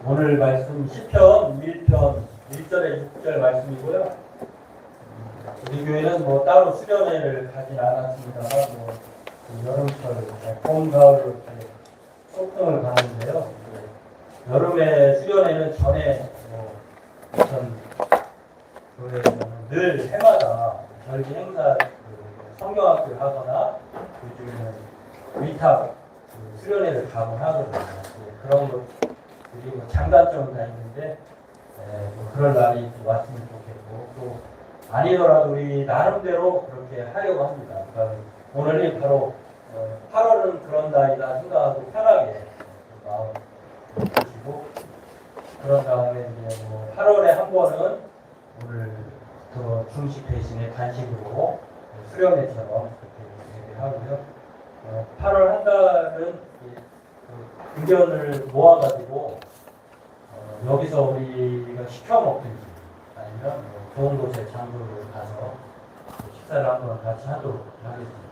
오늘 말씀 시편 1편 1절에 6절 말씀이고요. 우리 교회는 뭐 따로 수련회를 가진 않았습니다만 여름철, 봄, 가을 이렇게 소풍을 가는데요. 여름에 수련회는 전에 우선 교회에서는 늘 해마다 절기 행사 성경학교를 하거나 요즘에는 위탁 수련회를 가곤 하거든요. 그런 것들이 장단점은 다 있는데 그럴 날이 왔으면 좋겠고 또 아니더라도 우리 나름대로 그렇게 하려고 합니다. 그러니까 오늘이 바로 8월은 그런 날이다 생각하고 편하게 마음 주시고 그런 다음에 이제 8월에 한 번은 오늘부터 중식 대신에 간식으로 수련회처럼 그렇게 얘기하고요. 8월 한 달은 의견을 모아가지고 여기서 우리가 시켜 먹든지 아니면 좋은 곳에 장소를 가서 식사를 한번 같이 하도록 하겠습니다.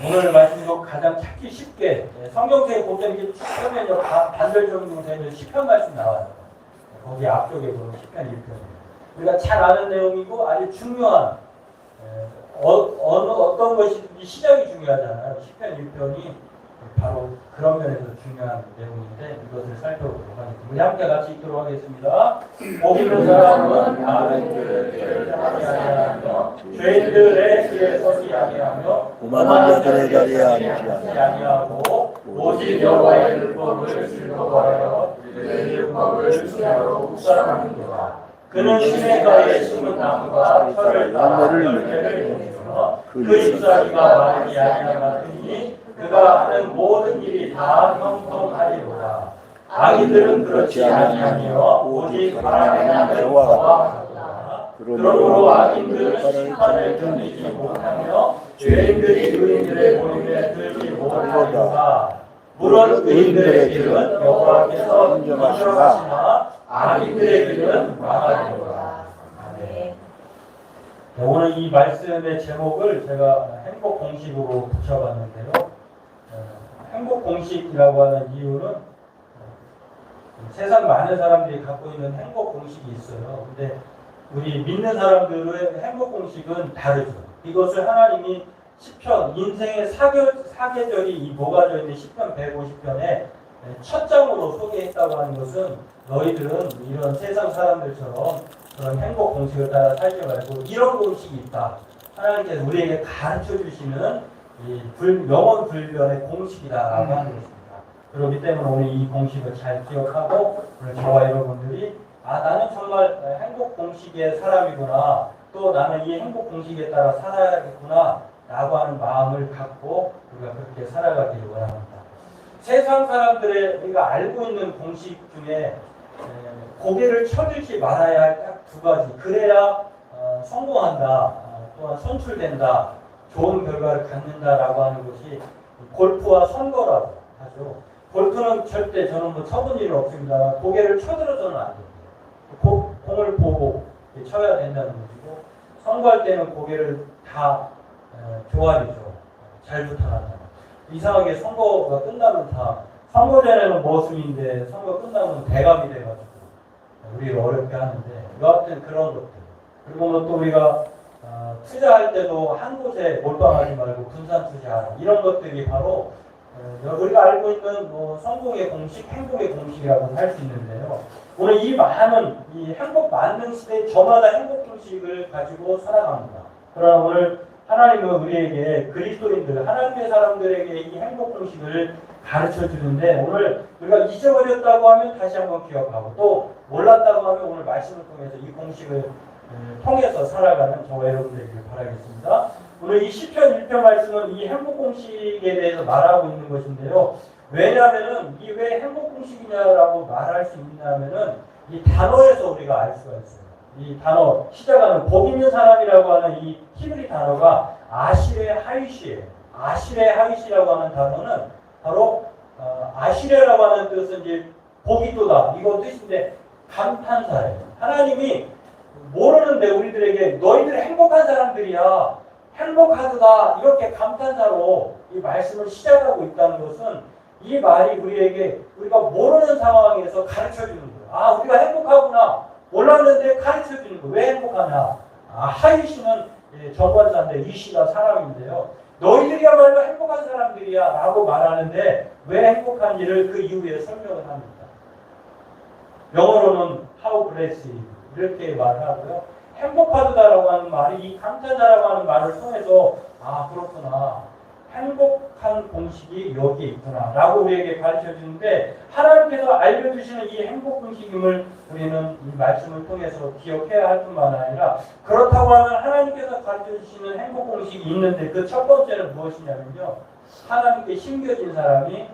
오늘 말씀도 가장 찾기 쉽게 성경책에 보면 처음에는 반절 정도 되는 시편 말씀 나와요. 거기 앞쪽에 보면 시편 1편이에요. 우리가 잘 아는 내용이고 아주 중요한 어떤 것이 시작이 중요하잖아요. 시편 1편이 바로 그런 면에서 중요한 내용인데 이것을 살펴보도록 하겠습니다. 우리 함께 같이 읽도록 하겠습니다. 복 있는 사람은 다른 길을 아니하며 죄인들의 길에 서지 아니하며 오만한 자들의 자리에 앉지 아니하고 오직 여호와의 율법을 즐거워하여 그의 율법을 순하로 묵상하는도다. 그는 시내가에 심은 나무가 철을 따라 열매를 맺으며 그 잎사귀가 마르지 아니하였으니 그가 하는 모든 일이 다 형통하리로다. 악인들은 그렇지 아니하며 오직 하나님의 여호와가 하도다. 그러므로 악인들은 심판을 견디지 못하며 죄인들이 의인들의 모임에 들지 못하리로다. 물론 의인들의 길은 여호와께서 인정하시나 악인들의 길은 망하리로다. 아멘. 오늘 이 말씀의 제목을 제가 행복 공식으로 붙여봤는데요. 행복 공식이라고 하는 이유는 세상 많은 사람들이 갖고 있는 행복 공식이 있어요. 근데 우리 믿는 사람들의 행복 공식은 다르죠. 이것을 하나님이 시편, 인생의 사계절이 모아져 있는 시편 150편에 첫 장으로 소개했다고 하는 것은 너희들은 이런 세상 사람들처럼 그런 행복 공식을 따라 살지 말고 이런 공식이 있다. 하나님께서 우리에게 가르쳐 주시는 영원 불변의 공식이다라고 하는 것입니다. 그렇기 때문에 오늘 이 공식을 잘 기억하고 오늘 저와 여러분들이 나는 정말 행복 공식의 사람이구나 또 나는 이 행복 공식에 따라 살아야겠구나 라고 하는 마음을 갖고 우리가 그렇게 살아가기를 원합니다. 세상 사람들의 우리가 알고 있는 공식 중에 고개를 쳐들지 말아야 할 딱 두 가지 그래야 성공한다 또한 선출된다 좋은 결과를 갖는다라고 하는 것이 골프와 선거라고 하죠. 골프는 절대 저는 쳐본 일은 없습니다. 고개를 쳐들어서는 안 돼요. 공을 보고 쳐야 된다는 것이고 선거할 때는 고개를 다 조아리죠. 잘 부탁한다. 이상하게 선거가 끝나면 다 선거 전에는 모습인데 선거 끝나면 대감이 돼가지고 우리를 어렵게 하는데 여하튼 그런 것들 그리고 또 우리가 투자할 때도 한 곳에 몰빵하지 말고 분산 투자하라. 이런 것들이 바로 우리가 알고 있는 성공의 공식, 행복의 공식이라고 할 수 있는데요. 오늘 이 많은 이 행복 만능 시대에 저마다 행복 공식을 가지고 살아갑니다. 그러나 오늘 하나님은 우리에게 그리스도인들, 하나님의 사람들에게 이 행복 공식을 가르쳐 주는데 오늘 우리가 잊어버렸다고 하면 다시 한번 기억하고 또 몰랐다고 하면 오늘 말씀을 통해서 이 공식을 통해서 살아가는 저와 여러분들에게 바라겠습니다. 오늘 이 시편 1편 말씀은 이 행복 공식에 대해서 말하고 있는 것인데요. 왜냐하면은 이 왜 행복 공식이냐라고 말할 수 있냐면은 이 단어에서 우리가 알 수가 있어요. 이 단어 시작하는 복 있는 사람이라고 하는 이 히브리 단어가 아시레 하이시예요. 아시레 하이시라고 하는 단어는 바로 아시레라고 하는 뜻은 이제 복이 있도다 이거 뜻인데 감탄사예요. 하나님이 모르는데 우리들에게 너희들이 행복한 사람들이야, 행복하다, 이렇게 감탄사로 이 말씀을 시작하고 있다는 것은 이 말이 우리에게 우리가 모르는 상황에서 가르쳐 주는 거예요. 아, 우리가 행복하구나. 몰랐는데 가르쳐 주는 거예요. 왜 행복하냐? 아, 하이 씨는 정관사인데 이 씨가 사람인데요. 너희들이야말로 행복한 사람들이야 라고 말하는데 왜 행복한지를 그 이후에 설명을 합니다. 영어로는 how blessed 이렇게 말하고요. 행복하다라고 하는 말이 이 감탄사라고 하는 말을 통해서 아, 그렇구나. 행복한 공식이 여기에 있구나 라고 우리에게 가르쳐 주는데 하나님께서 알려주시는 이 행복 공식임을 우리는 이 말씀을 통해서 기억해야 할 뿐만 아니라 그렇다고 하면 하나님께서 가르쳐 주시는 행복 공식이 있는데 그 첫 번째는 무엇이냐면요. 하나님께 심겨진 사람이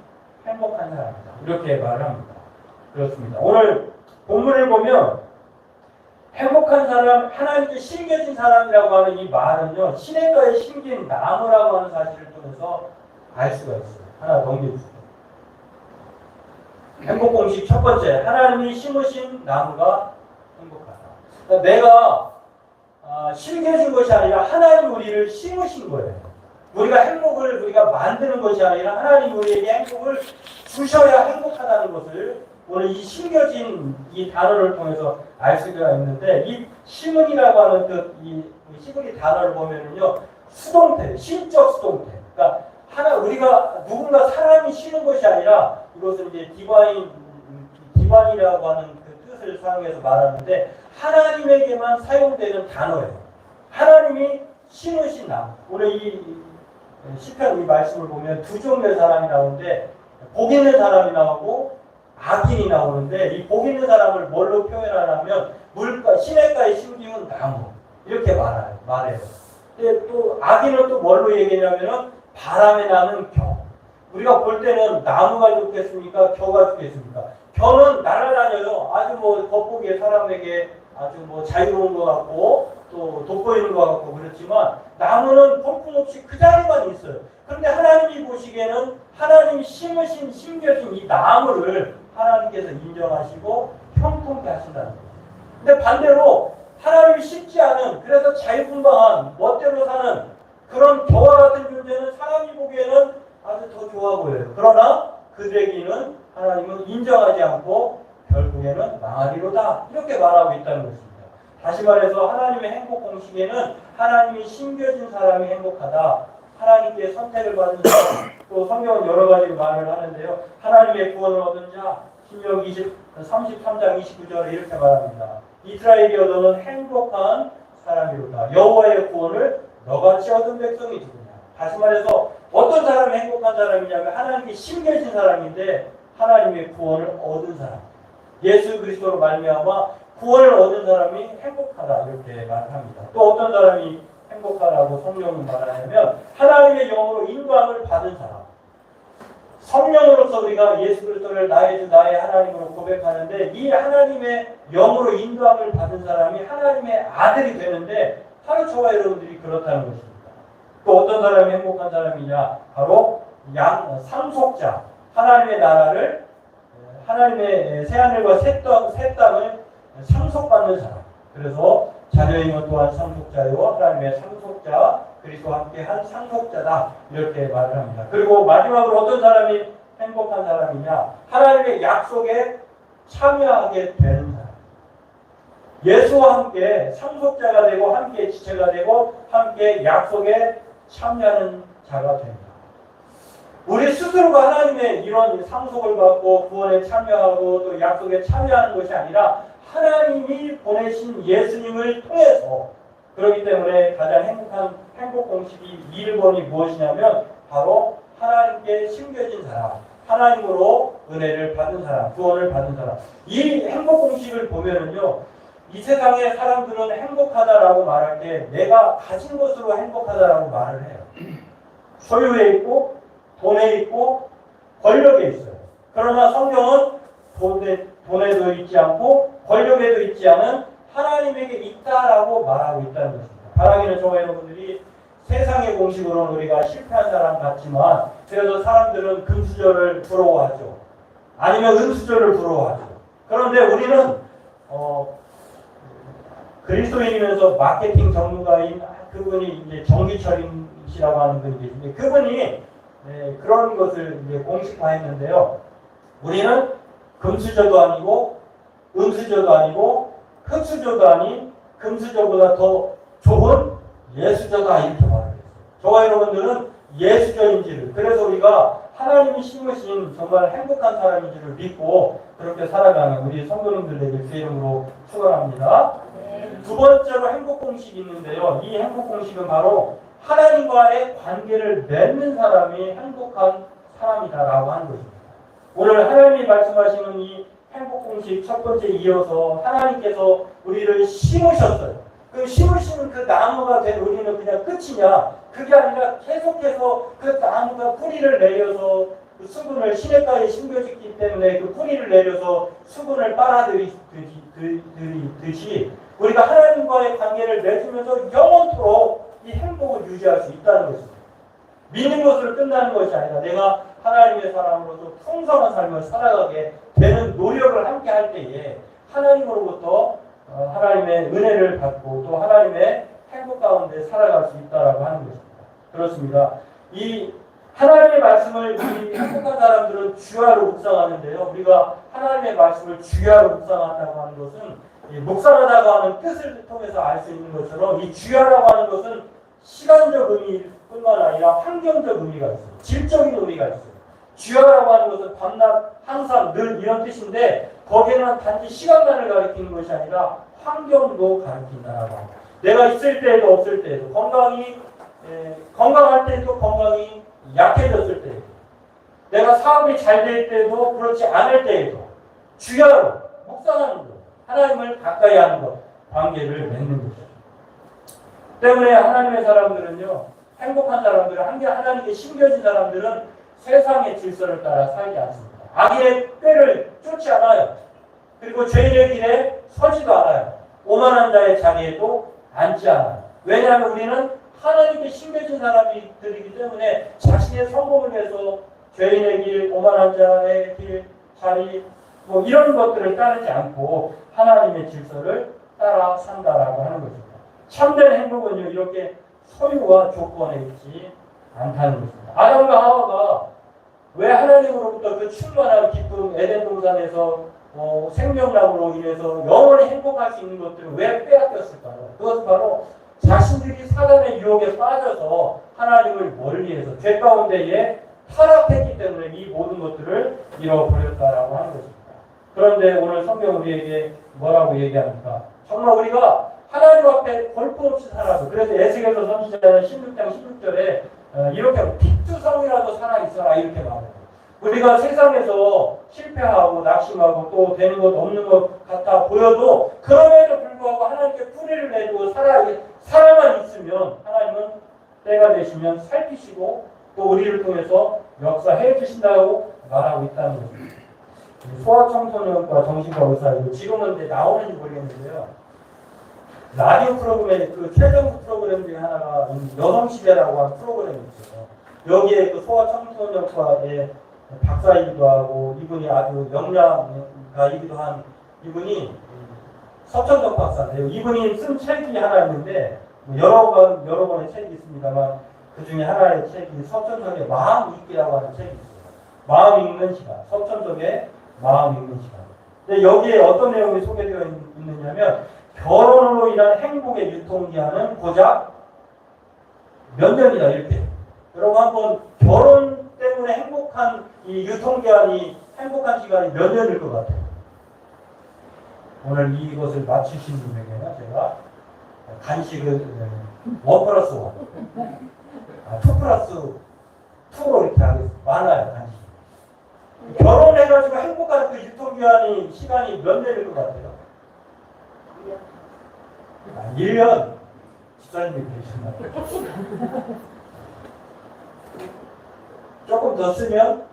행복한 사람이다. 이렇게 말을 합니다. 그렇습니다. 오늘 본문을 보면 행복한 사람, 하나님께 심겨진 사람이라고 하는 이 말은요, 시냇가에 심긴 나무라고 하는 사실을 통해서 알 수가 있어요. 하나 넘겨주세요. 행복 공식 첫 번째, 하나님이 심으신 나무가 행복하다. 그러니까 내가 심겨진 것이 아니라 하나님 우리를 심으신 거예요. 우리가 행복을 우리가 만드는 것이 아니라 하나님 우리에게 행복을 주셔야 행복하다는 것을 오늘 이 심겨진 이 단어를 통해서 알 수가 있는데 이 심은이라고 하는 뜻, 이 심은이 단어를 보면은요 수동태, 신적 수동태. 그러니까 우리가 누군가 사람이 심은 것이 아니라 이것은 이제 디바인이라고 하는 그 뜻을 사용해서 말하는데 하나님에게만 사용되는 단어예요. 하나님이 심으신 나무. 오늘 이 시편 이 말씀을 보면 두 종류의 사람이 나오는데 복 있는 사람이 나오고 악인이 나오는데 이 복 있는 사람을 뭘로 표현하냐면 물가, 시냇가에 심기운 나무 이렇게 말해요. 근데 또 악인은 또 뭘로 얘기하냐면은 바람에 나는 겨. 우리가 볼 때는 나무가 좋겠습니까? 겨가 좋겠습니까? 겨는 날아다녀요. 아주 뭐 겉보기에 사람에게 아주 뭐 자유로운 것 같고 또 돋보이는 것 같고 그렇지만 나무는 볼품없이 그 자리만 있어요. 그런데 하나님이 보시기에는 하나님이 심으신 심겨진 이 나무를 하나님께서 인정하시고 형통케 하신다는 거예요. 근데 반대로 하나님이 심지 않은 그래서 자유분방한 멋대로 사는 그런 겨와 같은 존재는 사람이 보기에는 아주 더 좋아 보여요. 그러나 그들에게는 하나님은 인정하지 않고 결국에는 망하리로다 이렇게 말하고 있다는 것입니다. 다시 말해서 하나님의 행복 공식에는 하나님이 심겨진 사람이 행복하다. 하나님께 선택을 받은 자, 또 성경은 여러 가지 말을 하는데요. 하나님의 구원을 얻은 자, 신명 33장 29절에 이렇게 말합니다. 이스라엘이여 너는 행복한 사람이로다. 여호와의 구원을 너같이 얻은 백성이 누구냐. 다시 말해서 어떤 사람이 행복한 사람이냐면 하나님께 심겨진 사람인데 하나님의 구원을 얻은 사람. 예수 그리스도로 말미암아 구원을 얻은 사람이 행복하다 이렇게 말합니다. 또 어떤 사람이 행복하다고 성령은 말하냐면 하나님의 영으로 인도함을 받은 사람. 성령으로서 우리가 예수 그리스도를 나의 주 나의 하나님으로 고백하는데 이 하나님의 영으로 인도함을 받은 사람이 하나님의 아들이 되는데 바로 저와 여러분들이 그렇다는 것입니다. 또 어떤 사람이 행복한 사람이냐? 바로 상속자. 하나님의 나라를 하나님의 새하늘과 새 땅을 상속받는 사람. 그래서 자녀인 것 또한 상속자요 하나님의 상속자 그리스도와 함께한 상속자다 이렇게 말을 합니다. 그리고 마지막으로 어떤 사람이 행복한 사람이냐? 하나님의 약속에 참여하게 되는 사람. 예수와 함께 상속자가 되고 함께 지체가 되고 함께 약속에 참여하는 자가 됩니다. 우리 스스로가 하나님의 이런 상속을 받고 구원에 참여하고 또 약속에 참여하는 것이 아니라 하나님이 보내신 예수님을 통해서 그렇기 때문에 가장 행복한 행복 공식이 1번이 무엇이냐면 바로 하나님께 심겨진 사람, 하나님으로 은혜를 받은 사람, 구원을 받은 사람. 이 행복 공식을 보면은요, 이 세상의 사람들은 행복하다라고 말할 때 내가 가진 것으로 행복하다라고 말을 해요. 소유에 있고 돈에 있고 권력에 있어요. 그러나 성경은 돈에도 있지 않고 권력에도 있지 않은 하나님에게 있다라고 말하고 있다는 것입니다. 바라기는 저와 여러분들이 세상의 공식으로는 우리가 실패한 사람 같지만 그래도 사람들은 금수저를 부러워하죠. 아니면 은수저를 부러워하죠. 그런데 우리는 그리스도인이면서 마케팅 전문가인 그분이 이제 정기철인 씨라고 하는 분이 계신데 그분이 그런 것을 이제 공식화했는데요. 우리는 금수저도 아니고 음수저도 아니고 흑수저도 아닌 금수저보다 더 좋은 예수저다 이렇게 말해요. 저와 여러분들은 예수저인지를 그래서 우리가 하나님이 심으신 정말 행복한 사람인 줄을 믿고 그렇게 살아가는 우리 성도님들에게 주 이름으로 축원합니다. 두 번째로 행복 공식이 있는데요. 이 행복 공식은 바로 하나님과의 관계를 맺는 사람이 행복한 사람이다라고 하는 것입니다. 오늘 하나님이 말씀하시는 이 행복 공식 첫 번째 이어서 하나님께서 우리를 심으셨어요. 그 심으시는 그 나무가 된 우리는 그냥 끝이냐? 그게 아니라 계속해서 그 나무가 뿌리를 내려서 그 수분을 시냇가에 심겨졌기 때문에 그 뿌리를 내려서 수분을 빨아들이듯이 우리가 하나님과의 관계를 맺으면서 영원토록 이 행복을 유지할 수 있다는 것입니다. 믿는 것으로 끝나는 것이 아니라 내가 하나님의 사람으로서 풍성한 삶을 살아가게 되는 노력을 함께 할 때에 하나님으로부터 하나님의 은혜를 받고 또 하나님의 행복 가운데 살아갈 수 있다라고 하는 것입니다. 그렇습니다. 이 하나님의 말씀을 우리 행복한 사람들은 주야로 묵상하는데요. 우리가 하나님의 말씀을 주야로 묵상한다고 하는 것은 묵상하다고 하는 뜻을 통해서 알 수 있는 것처럼 이 주야라고 하는 것은 시간적 의미뿐만 아니라 환경적 의미가 있어요. 질적인 의미가 있어요. 주야라고 하는 것은 밤낮 항상 늘 이런 뜻인데 거기에는 단지 시간만을 가리키는 것이 아니라 환경도 가리킨다라고 합니다. 내가 있을 때에도 없을 때에도 건강할 때도 건강이 약해졌을 때에도 내가 사업이 잘 될 때도 그렇지 않을 때에도 주야로 묵상하는 것, 하나님을 가까이 하는 것, 관계를 맺는 것이죠. 때문에 하나님의 사람들은요, 행복한 사람들은 하나님께 심겨진 사람들은 세상의 질서를 따라 살지 않습니다. 악인의 꾀를 쫓지 않아요. 그리고 죄인의 길에 서지도 않아요. 오만한 자의 자리에도 앉지 않아요. 왜냐하면 우리는 하나님께 심겨진 사람들이기 때문에 자신의 성공을 위해서 죄인의 길, 오만한 자의 길, 자리 뭐 이런 것들을 따르지 않고 하나님의 질서를 따라 산다라고 하는 것입니다. 참된 행복은요 이렇게 소유와 조건에 있지 않다는 것입니다. 아담과 하와가 왜 하나님으로부터 그 충만한 기쁨 에덴 동산에서 생명나무로 인해서 영원히 행복할 수 있는 것들을 왜 빼앗겼을까요? 그것은 바로 자신들이 사단의 유혹에 빠져서 하나님을 멀리해서 죄 가운데에 타락했기 때문에 이 모든 것들을 잃어버렸다라고 하는 것입니다. 그런데 오늘 성경 우리에게 뭐라고 얘기합니까? 정말 우리가 하나님 앞에 골프 없이 살아서 그래서 에스겔서 선지자는 16장 16절에 이렇게 픽투성이라도 살아있어라 이렇게 말해요. 우리가 세상에서 실패하고 낙심하고 또 되는 것 없는 것 같아 보여도 그럼에도 불구하고 하나님께 뿌리를 내주고 살아만 있으면 하나님은 때가 되시면 살피시고 또 우리를 통해서 역사해 주신다고 말하고 있다는 것입니다. 소아청소년과 정신과 의사 지금은 이제 나오는지 모르겠는데요. 라디오 프로그램에 그 최정부 프로그램 중에 하나가 여성시대라고 하는 프로그램이 있어요. 여기에 그 소아청소년과의 박사이기도 하고 이분이 아주 영양가이기도 한 이분이 서천적 박사인데요. 이분이 쓴 책이 하나 있는데 여러 번의 책이 있습니다만 그 중에 하나의 책이 서천적의 마음 읽기라고 하는 책이 있어요. 마음 읽는 시간, 서천적의 마음 읽는 시간. 근데 여기에 어떤 내용이 소개되어 있느냐면 결혼으로 인한 행복의 유통기한은 고작 몇 년이다 이렇게. 여러분 한번 결혼 때문에 행복한 이 유통기한이 행복한 시간이 몇 년일 것 같아요. 오늘 이것을 맞추신 분에게는 제가 간식을 1+1, 2+2로 이렇게 하겠습니다. 많아요 간식. 결혼해가지고 행복한 그 유통기한이 시간이 몇 년일 것 같아요? 1년. 집사님이 계신가요? 조금 더 쓰면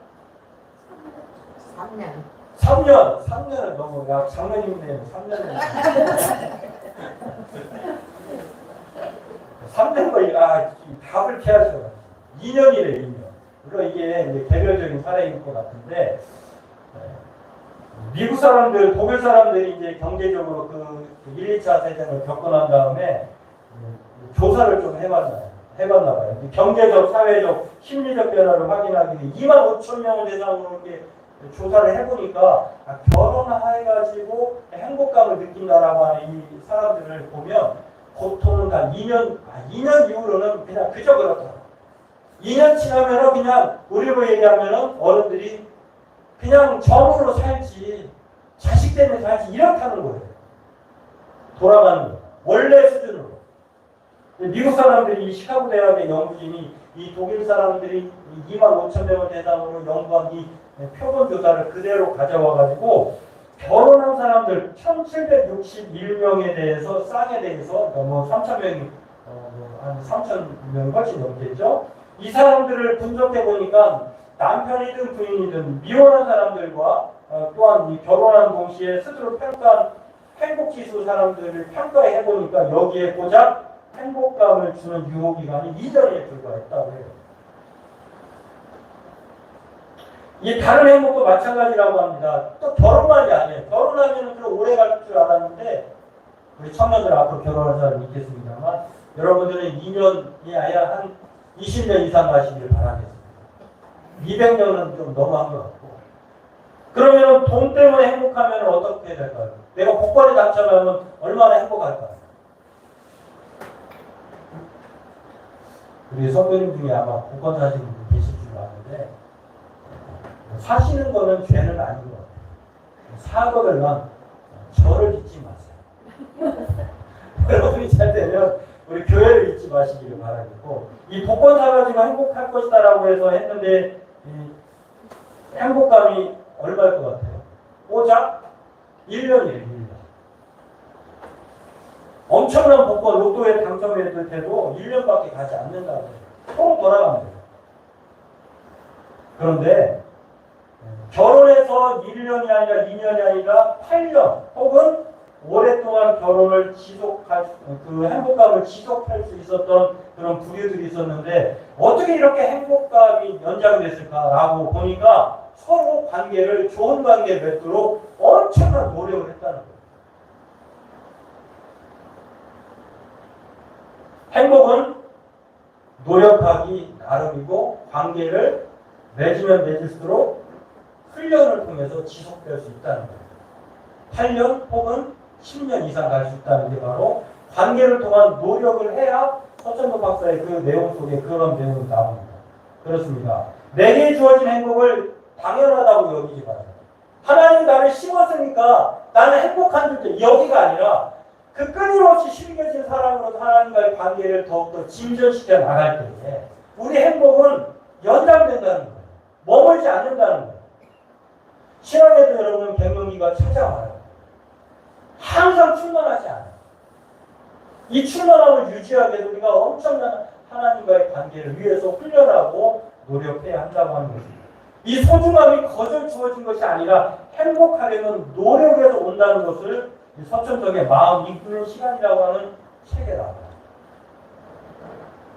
3년. 3년은 너무 장모님네요. 3년은 3년 걸리가 답을 피하셔. 2년이래 2년. 물론 이게 이제 개별적인 사례인 것 같은데 미국 사람들, 독일 사람들이 이제 경제적으로 그 1, 2차 세대를 겪고 난 다음에 조사를 좀 해봤나 봐요. 경제적, 사회적, 심리적 변화를 확인하기 위해 2만 5천 명을 대상으로 이렇게 조사를 해보니까 결혼해가지고 행복감을 느낀다라고 하는 이 사람들을 보면 보통은 다 2년 이후로는 그냥 그저 그렇다. 2년 지나면은 그냥 우리로 얘기하면은 어른들이 그냥 정으로 살지, 자식 때문에 살지, 이렇다는 거예요. 돌아가는 거예요. 원래 수준으로. 미국 사람들이 이 시카고 대학의 연구진이 이 독일 사람들이 2만 5천 명을 대상으로 연구한 이 표본 조사를 그대로 가져와가지고 결혼한 사람들 1,761명에 대해서 쌍에 대해서 뭐 3,000명이 한 3,000명 훨씬 넘겠죠. 이 사람들을 분석해 보니까 남편이든 부인이든 미혼한 사람들과 또한 이 결혼한 동시에 스스로 평가한 행복지수 사람들을 평가해 보니까 여기에 고작 행복감을 주는 유효기간이 2년에 불과했다고 해요. 이 다른 행복도 마찬가지라고 합니다. 또 결혼만이 아니에요. 결혼하면 그럼 오래 갈 줄 알았는데 우리 청년들 앞으로 결혼한 사람이 있겠습니다만 여러분들은 2년이 아니라 한 20년 이상 가시길 바라겠습니다. 200년은 좀 너무한 것 같고. 그러면 돈 때문에 행복하면 어떻게 될까요? 내가 복권에 당첨하면 얼마나 행복할까요? 우리 선배님 중에 아마 복권 사시는 분 계실 줄 아는데 사시는 거는 죄는 아닌 것 같아요. 사고들만 저를 잊지 마세요. 여러분이 잘 되면 우리 교회를 잊지 마시기를 바라겠고 이 복권 사가지고 행복할 것이다라고 해서 했는데 이 행복감이 얼마일 것 같아요? 오작 1년이에요. 1년. 엄청난 복권 로또에 당첨했을 때도 1년밖에 가지 않는다고 해요. 서로 돌아갑니다. 그런데 결혼해서 1년이 아니라 2년이 아니라 8년 혹은 오랫동안 결혼을 지속할 그 행복감을 지속할 수 있었던 그런 부류들이 있었는데 어떻게 이렇게 행복감이 연장됐을까라고 보니까 서로 관계를 좋은 관계에 맺도록 엄청난 노력을 했다는 거예요. 행복은 노력하기 나름이고 관계를 맺으면 맺을수록 훈련을 통해서 지속될 수 있다는 거예요. 8년 혹은 10년 이상 갈 수 있다는 게 바로 관계를 통한 노력을 해야 서천도 박사의 그 내용 속에 그런 내용이 나옵니다. 그렇습니다. 내게 주어진 행복을 당연하다고 여기지 말아요. 하나님 나를 심었으니까 나는 행복한 존재 여기가 아니라 그 끊임없이 실겨진 사랑으로 하나님과의 관계를 더욱더 진전시켜 나갈 때에 우리 행복은 연장된다는 거예요. 머물지 않는다는 거예요. 신앙에도 여러분 갱년기가 찾아와요. 항상 충만하지 않아요. 이 충만함을 유지하기 위해서 우리가 엄청난 하나님과의 관계를 위해서 훈련하고 노력해야 한다고 하는 것입니다. 이 소중함이 거저 주어진 것이 아니라 행복하려면 노력에서 온다는 것을 서천적의 마음 이끄는 시간이라고 하는 책에 나와요.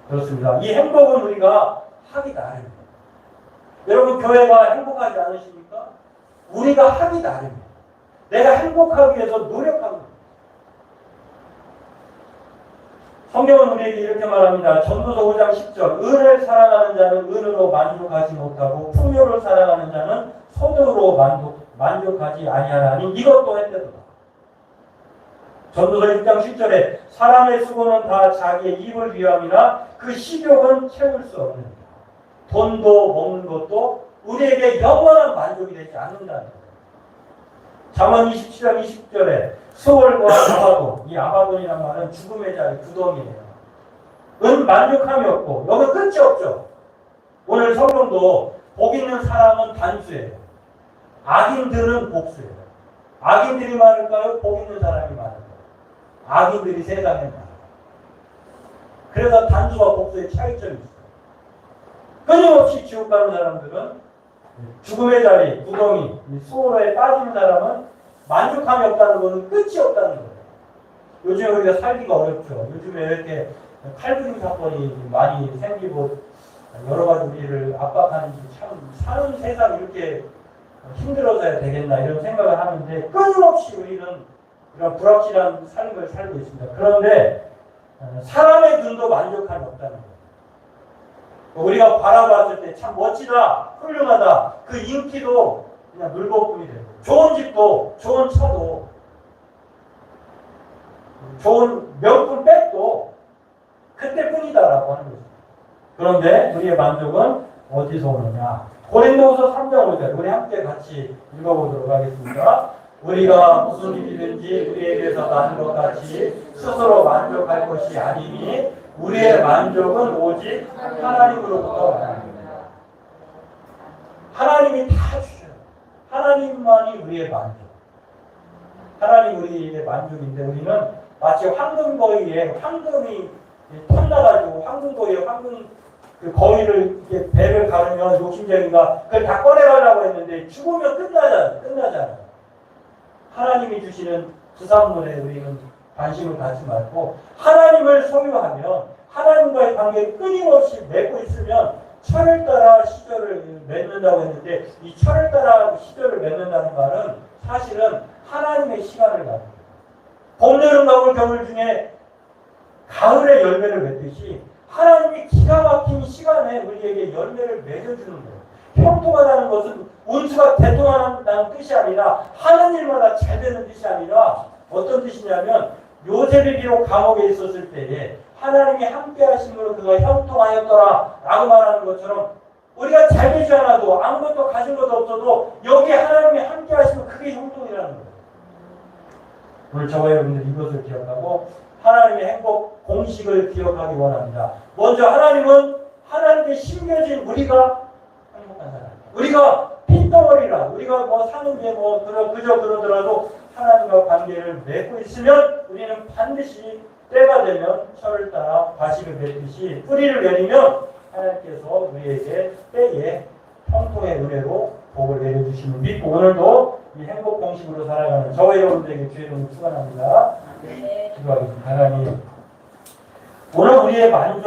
그렇습니다. 이 행복은 우리가 하기 나름입니다. 여러분 교회가 행복하지 않으십니까? 우리가 하기 나름입니다. 내가 행복하기 위해서 노력하고 있습니다. 성경은 우리에게 이렇게 말합니다. 전도서 5장 10절 은을 사랑하는 자는 은으로 만족하지 못하고 풍요를 사랑하는 자는 소득으로 만족하지 아니하나니 이것도 햇대도다. 전도서 6장 10절에 사람의 수고는 다 자기의 입을 위함이나 그 식욕은 채울 수 없는 돈도 먹는 것도 우리에게 영원한 만족이 되지 않는다는 거예요. 잠언 27장 20절에 수월과 아바돈, 이 아바돈이란 말은 죽음의 자리 구덩이에요. 은 만족함이 없고 여기 끝이 없죠. 오늘 성경도 복 있는 사람은 단수예요. 악인들은 복수예요. 악인들이 많을까요? 복 있는 사람이 많을까요? 악인들이 세상에 많아요. 그래서 단수와 복수의 차이점이 있어요. 끊임없이 지옥 가는 사람들은 죽음의 자리, 구덩이, 수호로에 빠지는 사람은 만족함이 없다는 것은 끝이 없다는 거예요. 요즘에 우리가 살기가 어렵죠. 요즘에 이렇게 칼부림 사건이 많이 생기고 여러 가지 우리를 압박하는지 참 사는 세상 이렇게 힘들어서야 되겠나 이런 생각을 하는데 끊임없이 우리는 이런 불확실한 삶을 살고 있습니다. 그런데 사람의 눈도 만족함이 없다는 거예요. 우리가 바라봤을 때 참 멋지다, 훌륭하다, 그 인기도 그냥 물거품이 되고 좋은 집도 좋은 차도 좋은 명품 백도 그때뿐이다라고 하는 거죠. 그런데 우리의 만족은 어디서 오느냐? 고린도후서 3장 5절 우리 함께 같이 읽어보도록 하겠습니다. 우리가 무슨 일이든지 우리에게서 나는 것 같이 스스로 만족할 것이 아니니 우리의 만족은 오직 하나님으로부터 나옵니다. 하나님이 다 주셔요. 하나님만이 우리의 만족. 하나님 우리의 만족인데 우리는 마치 황금거위에 황금이 탐나가지고 황금거위에 황금 그 거위를 이렇게 배를 가르면 욕심쟁이가 그걸 다 꺼내가려고 했는데 죽으면 끝나잖아요. 하나님이 주시는 부산물에 우리는 관심을 갖지 말고 하나님을 소유하면 하나님과의 관계를 끊임없이 맺고 있으면 철을 따라 시절을 맺는다고 했는데 이 철을 따라 시절을 맺는다는 말은 사실은 하나님의 시간을 갖는 거예요. 봄, 여름, 가을, 겨울 중에 가을의 열매를 맺듯이 하나님이 기가 막힌 시간에 우리에게 열매를 맺어주는 거예요. 형통하다는 것은 운수가 대통하다는 뜻이 아니라 하는 일마다 잘 되는 뜻이 아니라 어떤 뜻이냐면 요셉이 비록 감옥에 있었을 때에 하나님이 함께 하심으로 그가 형통하였더라 라고 말하는 것처럼 우리가 잘 되지 않아도 아무것도 가진 것도 없어도 여기에 하나님이 함께 하시면 그게 형통이라는 거예요. 오늘 저와 여러분들 이것을 기억하고 하나님의 행복 공식을 기억하기 원합니다. 먼저 하나님은 하나님께 심겨진 우리가 행복한 사람. 우리가 핏덩어리라 우리가 뭐 사는 게 뭐 그저 그러더라도 하나님과 관계를 맺고 있으면 우리는 반드시 때가 되면 철을 따라 과식을 맺듯이 뿌리를 내리면 하나님께서 우리에게 때에 형통의 은혜로 복을 내려주심을 믿고 오늘도 이 행복 공식으로 살아가는 저와 여러분들에게 주의 이름을 축원합니다. 기도하겠습니다. 하나님 오늘 우리의 만족